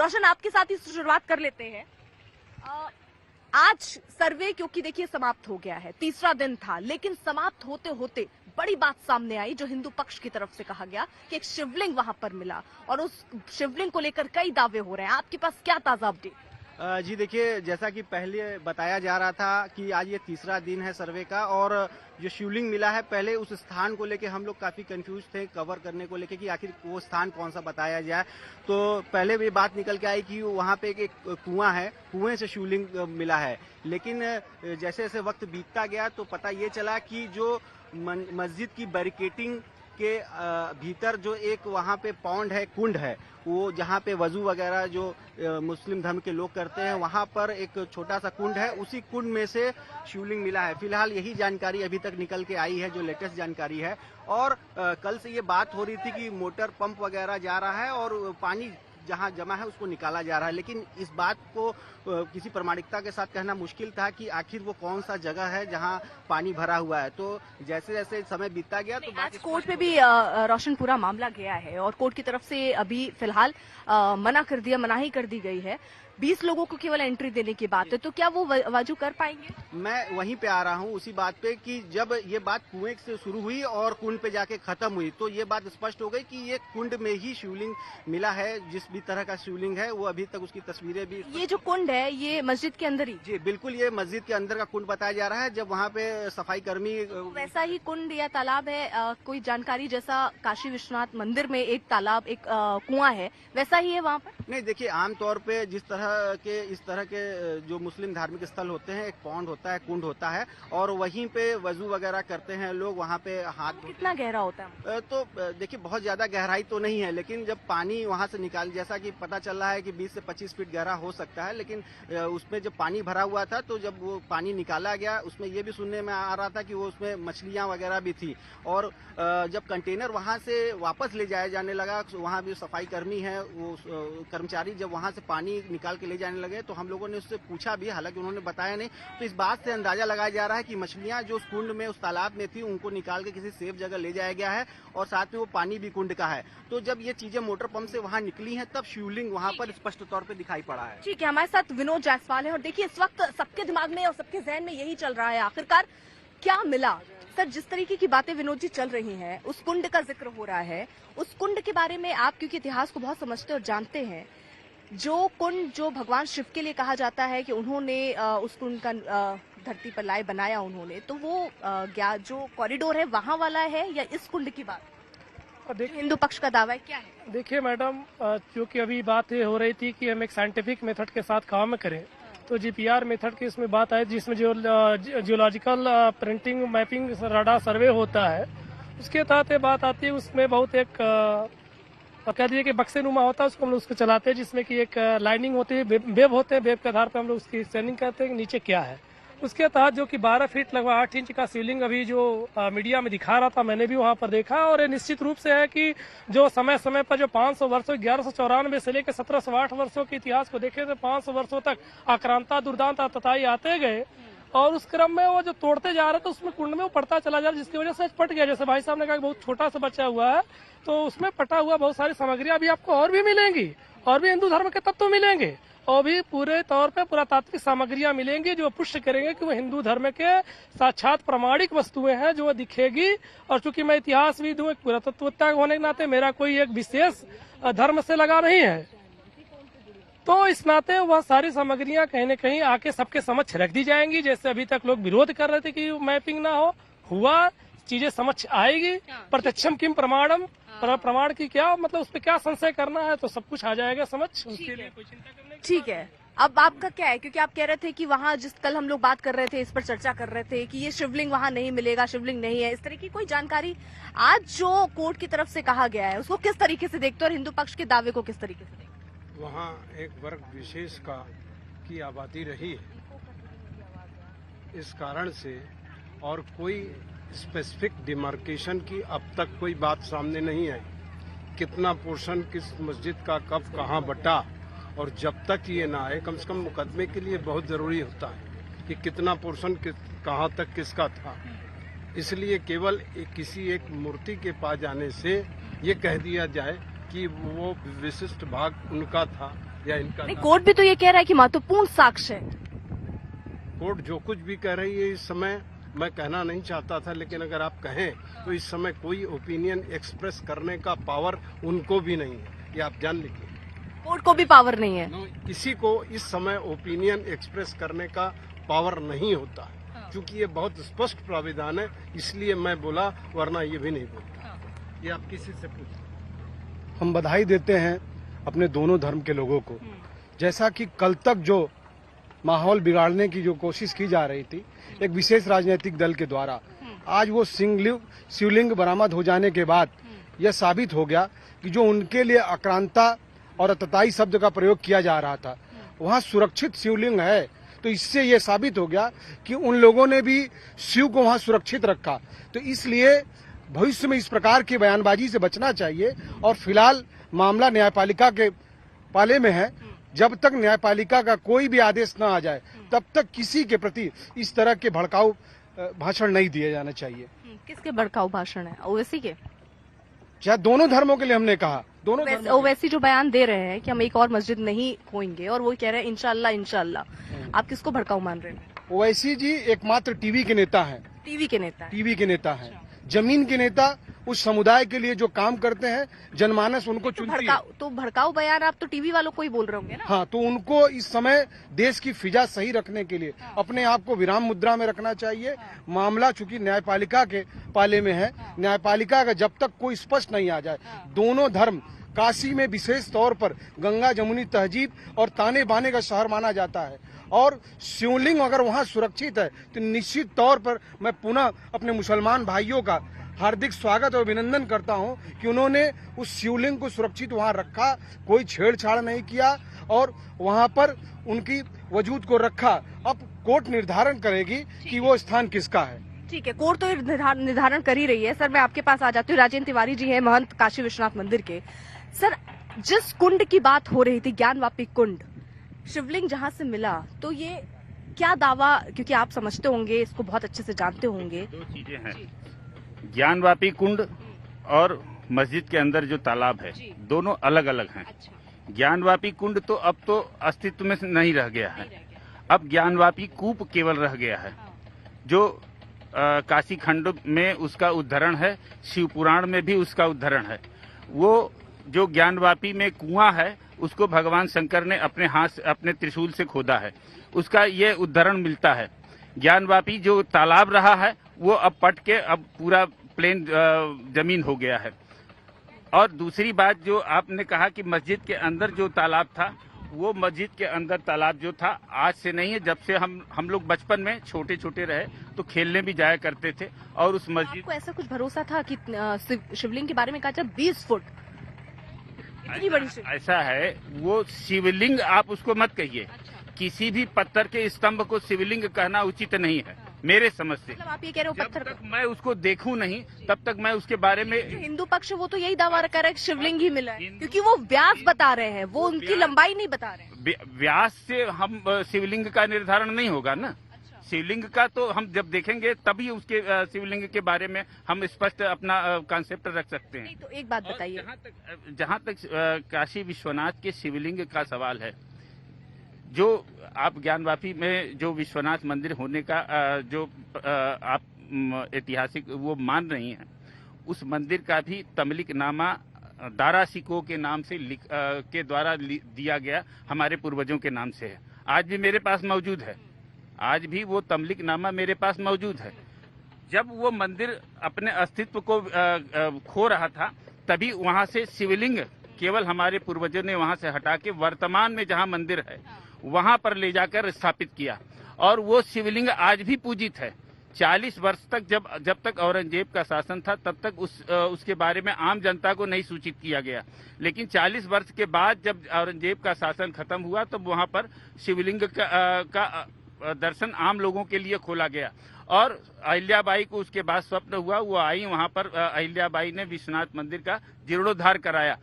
रोशन, आपके साथ ही शुरुआत कर लेते हैं। आज सर्वे क्योंकि देखिए समाप्त हो गया है, तीसरा दिन था, लेकिन समाप्त होते होते बड़ी बात सामने आई जो हिंदू पक्ष की तरफ से कहा गया कि एक शिवलिंग वहां पर मिला और उस शिवलिंग को लेकर कई दावे हो रहे हैं। आपके पास क्या ताजा अपडेट? जी देखिए, जैसा कि पहले बताया जा रहा था कि आज ये तीसरा दिन है सर्वे का और जो शिवलिंग मिला है, पहले उस स्थान को लेके हम लोग काफी कंफ्यूज थे कवर करने को लेके कि आखिर वो स्थान कौन सा बताया जाए। तो पहले भी बात निकल के आई कि वहाँ पे एक कुआं है, कुएं से शिवलिंग मिला है। लेकिन जैसे जैसे वक्त बीतता गया तो पता ये चला कि जो मस्जिद की बैरिकेटिंग के भीतर जो एक वहाँ पे पौंड है, कुंड है, वो जहाँ पे वजू वगैरह जो मुस्लिम धर्म के लोग करते हैं, वहाँ पर एक छोटा सा कुंड है, उसी कुंड में से शिवलिंग मिला है। फिलहाल यही जानकारी अभी तक निकल के आई है, जो लेटेस्ट जानकारी है। और कल से ये बात हो रही थी कि मोटर पंप वगैरह जा रहा है और पानी जहां जमा है उसको निकाला जा रहा है, लेकिन इस बात को किसी प्रामाणिकता के साथ कहना मुश्किल था कि आखिर वो कौन सा जगह है जहां पानी भरा हुआ है। तो जैसे जैसे समय बीतता गया तो आज कोर्ट में भी रोशन पूरा मामला गया है और कोर्ट की तरफ से अभी फिलहाल मनाही कर दी गई है। 20 लोगों को केवल एंट्री देने की बात है, तो क्या वो वाजू कर पाएंगे? मैं वहीं पे आ रहा हूं उसी बात पे कि जब ये बात कुएं से शुरू हुई और कुंड पे जाके खत्म हुई तो ये बात स्पष्ट हो गई कि ये कुंड में ही शिवलिंग मिला है। जिस भी तरह का शिवलिंग है वो अभी तक उसकी तस्वीरें भी, ये जो कुंड है ये मस्जिद के अंदर ही? जी बिल्कुल, ये मस्जिद के अंदर का कुंड बताया जा रहा है। जब वहाँ पे सफाई कर्मी वैसा ही कुंड या तालाब है, कोई जानकारी जैसा काशी विश्वनाथ मंदिर में एक तालाब, एक कुआं है, वैसा ही है वहाँ पर? नहीं, देखिए आमतौर पे जिस तरह के इस तरह के जो मुस्लिम धार्मिक स्थल होते हैं, एक पौंड होता है, कुंड होता है और वहीं पे वजू वगैरह करते हैं लोग, वहाँ पे हाथ। कितना गहरा होता है? तो देखिए बहुत ज्यादा गहराई तो नहीं है, लेकिन जब पानी वहाँ से निकाल, जैसा कि पता चल रहा है कि 20 से 25 फीट गहरा हो सकता है, लेकिन उसमें जब पानी भरा हुआ था तो जब वो पानी निकाला गया उसमें ये भी सुनने में आ रहा था कि वो उसमें मछलियां वगैरह भी थी। और जब कंटेनर वहाँ से वापस ले जाया जाने लगा, वहाँ भी सफाई कर्मी है, वो कर्मचारी जब वहाँ से पानी निकाल के ले जाने लगे तो हम लोगों ने उससे पूछा भी, हालांकि उन्होंने बताया नहीं। तो इस बात से अंदाजा लगाया जा रहा है कि मछलियां जो उस कुंड में, उस तालाब में थी, उनको निकाल के किसी सेफ जगह ले जाया गया है और साथ में वो पानी भी कुंड का है। तो जब ये चीजें मोटर पंप से वहाँ निकली हैं तब शिवलिंग वहाँ पर स्पष्ट तौर पर दिखाई पड़ा है। ठीक है, हमारे साथ विनोद जायसवाल है और देखिए इस वक्त सबके दिमाग में और सबके जहन में यही चल रहा है, आखिरकार क्या मिला। सर, जिस तरीके की बातें विनोद जी चल रही हैं, उस कुंड का जिक्र हो रहा है, उस कुंड के बारे में आप क्योंकि इतिहास को बहुत समझते और जानते हैं, जो कुंड जो भगवान शिव के लिए कहा जाता है कि उन्होंने उस कुंड का धरती पर लाए बनाया उन्होंने, तो वो जो कॉरिडोर है वहां वाला है या इस कुंड की बात? हिंदू पक्ष का दावा है, क्या है? देखिए मैडम, क्योंकि अभी बात ये हो रही थी कि हम एक साइंटिफिक मेथड के साथ काम करें, तो जीपीआर मेथड की इसमें बात आई जिसमें जो जियोलॉजिकल प्रिंटिंग मैपिंग रडार सर्वे होता है, उसके तहत ये बात आती है। उसमें बहुत एक कह दीजिए कि बक्से नुमा होता है, उसको हम लोग उसको चलाते हैं, जिसमें कि एक लाइनिंग होती है, वेब होते हैं, वेब के आधार पर हम लोग उसकी स्कैनिंग करते हैं कि नीचे क्या है। उसके तहत जो कि 12 फीट लगभग 8 इंच का शिवलिंग अभी जो मीडिया में दिखा रहा था, मैंने भी वहां पर देखा। और ये निश्चित रूप से है कि जो समय समय पर जो 500 वर्षों 1194 से लेकर 1708 वर्षों के इतिहास को देखे तो 500 वर्षों तक आक्रांता दुर्दांत तताई आते गए और उस क्रम में वो जो तोड़ते जा रहे थे उसमें कुंड में वो पड़ता चला जा रहा, जिसकी वजह से पट गया। जैसे भाई साहब ने कहा बहुत छोटा सा बचा हुआ है, तो उसमें पटा हुआ बहुत सारी सामग्रियां अभी आपको और भी मिलेंगी और भी हिंदू धर्म के तत्व मिलेंगे और भी पूरे तौर पे पुरातात्विक सामग्रियां मिलेंगी जो पुष्ट करेंगे कि वो हिंदू धर्म के साक्षात प्रमाणिक वस्तुएं हैं जो दिखेगी। और चूंकि मैं इतिहासविद हूँ, एक पुरातत्ववेत्ता होने के नाते मेरा कोई एक विशेष धर्म से लगा नहीं है, तो इस नाते वह सारी सामग्रियां कहीं न कहीं आके सबके समक्ष रख दी जाएंगी। जैसे अभी तक लोग विरोध कर रहे थे कि मैपिंग ना हो, हुआ, चीजें समझ आएगी। प्रत्यक्षम किम प्रमाणम, प्रमाण की क्या मतलब, उस पर क्या संशय करना है, तो सब कुछ आ जाएगा समझ, उसके लिए कोई चिंता करने की। ठीक है, अब आपका क्या है, क्योंकि आप कह रहे थे कि वहाँ जिस कल हम लोग बात कर रहे थे, इस पर चर्चा कर रहे थे कि ये शिवलिंग वहाँ नहीं मिलेगा, शिवलिंग नहीं है, इस तरह की कोई जानकारी आज जो कोर्ट की तरफ से कहा गया है उसको किस तरीके से देखते हो और हिंदू पक्ष के दावे को किस तरीके से देखते हो? वहाँ एक वर्ग विशेष की आबादी रही है, इस कारण से, और कोई स्पेसिफिक डिमार्केशन की अब तक कोई बात सामने नहीं आई। कितना पोर्शन किस मस्जिद का कब कहाँ बटा, और जब तक ये ना आए, कम से कम मुकदमे के लिए बहुत जरूरी होता है कि कितना पोर्शन कहाँ तक किसका था। इसलिए केवल किसी एक मूर्ति के पास जाने से ये कह दिया जाए कि वो विशिष्ट भाग उनका था, या इनका नहीं, कोर्ट भी तो ये कह रहा है कि महत्वपूर्ण साक्ष्य है। कोर्ट जो कुछ भी कह रही है इस समय मैं कहना नहीं चाहता था, लेकिन अगर आप कहें तो इस समय कोई ओपिनियन एक्सप्रेस करने का पावर उनको भी नहीं है, ये आप जान लीजिए। कोर्ट को भी पावर नहीं है। किसी को इस समय ओपिनियन एक्सप्रेस करने का पावर नहीं होता है, क्योंकि ये बहुत स्पष्ट प्राविधान है, इसलिए मैं बोला, वरना ये भी नहीं बोलता। ये आप किसी से पूछिए। हम बधाई देते हैं अपने दोनों धर्म के लोगों को। जैसा कि कल तक जो माहौल बिगाड़ने की जो कोशिश की जा रही थी एक विशेष राजनीतिक दल के द्वारा, आज वो शिवलिंग बरामद हो जाने के बाद यह साबित हो गया कि जो उनके लिए आक्रांता और अतताई शब्द का प्रयोग किया जा रहा था, वहाँ सुरक्षित शिवलिंग है। तो इससे यह साबित हो गया कि उन लोगों ने भी शिव को वहाँ सुरक्षित रखा। तो इसलिए भविष्य में इस प्रकार की बयानबाजी से बचना चाहिए। और फिलहाल मामला न्यायपालिका के पाले में है। जब तक न्यायपालिका का कोई भी आदेश न आ जाए तब तक किसी के प्रति इस तरह के भड़काऊ भाषण नहीं दिए जाने चाहिए। किसके भड़काऊ भाषण है? ओवैसी के? चाहे दोनों धर्मों के लिए हमने कहा, दोनों ओवैसी जो बयान दे रहे हैं कि हम एक और मस्जिद नहीं खोएंगे और वो कह रहे हैं इंशाल्लाह इंशाल्लाह, आप किसको भड़काऊ मान रहे हैं? ओवैसी जी एकमात्र टीवी के नेता हैं। टीवी के नेता? टीवी के नेता हैं। जमीन के नेता उस समुदाय के लिए जो काम करते हैं, जनमानस उनको चुनती है। तो भड़काऊ बयान आप तो टीवी वालों को ही बोल रहे होंगे ना? हाँ, तो उनको इस समय देश की फिजा सही रखने के लिए अपने आप को विराम मुद्रा में रखना चाहिए। मामला चूंकि न्यायपालिका के पाले में है, न्यायपालिका का जब तक कोई स्पष्ट नहीं आ जाए, दोनों धर्म काशी में विशेष तौर पर गंगा जमुनी तहजीब और ताने बाने का शहर माना जाता है और शिवलिंग अगर वहाँ सुरक्षित है तो निश्चित तौर पर मैं पुनः अपने मुसलमान भाइयों का हार्दिक स्वागत और अभिनंदन करता हूं कि उन्होंने उस शिवलिंग को सुरक्षित वहां रखा, कोई छेड़छाड़ नहीं किया और वहां पर उनकी वजूद को रखा। अब कोर्ट निर्धारण करेगी कि वो स्थान किसका है। ठीक है, कोर्ट तो निर्धारण कर ही रही है। सर, मैं आपके पास आ जाती हूँ। राजेंद्र तिवारी जी हैं, महंत काशी विश्वनाथ मंदिर के। सर, जिस कुंड की बात हो रही थी, ज्ञानवापी कुंड, शिवलिंग जहाँ से मिला, तो ये क्या दावा, क्योंकि आप समझते होंगे, इसको बहुत अच्छे से जानते होंगे। दो चीजें हैं, ज्ञानवापी कुंड और मस्जिद के अंदर जो तालाब है, दोनों अलग अलग हैं। ज्ञानवापी कुंड तो अब तो अस्तित्व में नहीं रह गया है, अब ज्ञानवापी कूप केवल रह गया है, जो काशी खंड में उसका उद्धरण है, शिव पुराण में भी उसका उद्धरण है। वो जो ज्ञानवापी में कुआं है, उसको भगवान शंकर ने अपने हाथ से, अपने त्रिशूल से खोदा है, उसका ये उद्धरण मिलता है। ज्ञानवापी जो तालाब रहा है वो अब पट के अब पूरा प्लेन जमीन हो गया है। और दूसरी बात, जो आपने कहा कि मस्जिद के अंदर जो तालाब था, वो मस्जिद के अंदर तालाब जो था आज से नहीं है। जब से हम लोग बचपन में छोटे छोटे रहे तो खेलने भी जाया करते थे। और उस मस्जिद को ऐसा कुछ भरोसा था कि शिवलिंग के बारे में कहा था 20 फुट, इतनी बड़ी शिवलिंग? ऐसा है, वो शिवलिंग आप उसको मत कहिए। किसी भी पत्थर के स्तंभ को शिवलिंग कहना उचित नहीं है मेरे समझ से। मतलब आप ये कह रहे हो जब पत्थर तक मैं उसको देखूं नहीं तब तक मैं उसके बारे में। जो हिंदू पक्ष वो तो यही दावा कर रहा है कि शिवलिंग ही मिला है, क्योंकि वो व्यास बता रहे हैं, वो उनकी लंबाई नहीं बता रहे हैं। व्यास से हम शिवलिंग का निर्धारण नहीं होगा ना। शिवलिंग का तो हम जब देखेंगे तभी उसके शिवलिंग के बारे में हम स्पष्ट अपना कॉन्सेप्ट रख सकते हैं। तो एक बात बताइए, जहाँ तक काशी विश्वनाथ के शिवलिंग का सवाल है, जो आप ज्ञानवापी में जो विश्वनाथ मंदिर होने का जो आप ऐतिहासिक वो मान रही हैं, उस मंदिर का भी तमलिक नामा दारा सिको के नाम से के द्वारा दिया गया, हमारे पूर्वजों के नाम से है। आज भी मेरे पास मौजूद है, आज भी वो तमलिक नामा मेरे पास मौजूद है। जब वो मंदिर अपने अस्तित्व को खो रहा था, तभी वहां से शिवलिंग केवल हमारे पूर्वजों ने वहां से हटा के वर्तमान में जहां मंदिर है वहां पर ले जाकर स्थापित किया। और वो शिवलिंग आज भी पूजित है। 40 वर्ष तक जब तक औरंगजेब का शासन था तब तक उसके बारे में आम जनता को नहीं सूचित किया गया। लेकिन 40 वर्ष के बाद जब औरंगजेब का शासन खत्म हुआ तब वहां पर शिवलिंग का दर्शन आम लोगों के लिए खोला गया। और अहिल्याबाई को उसके बाद स्वप्न हुआ, वो आई वहां पर, अहिल्याबाई ने विश्वनाथ मंदिर का जीर्णोद्धार कराया।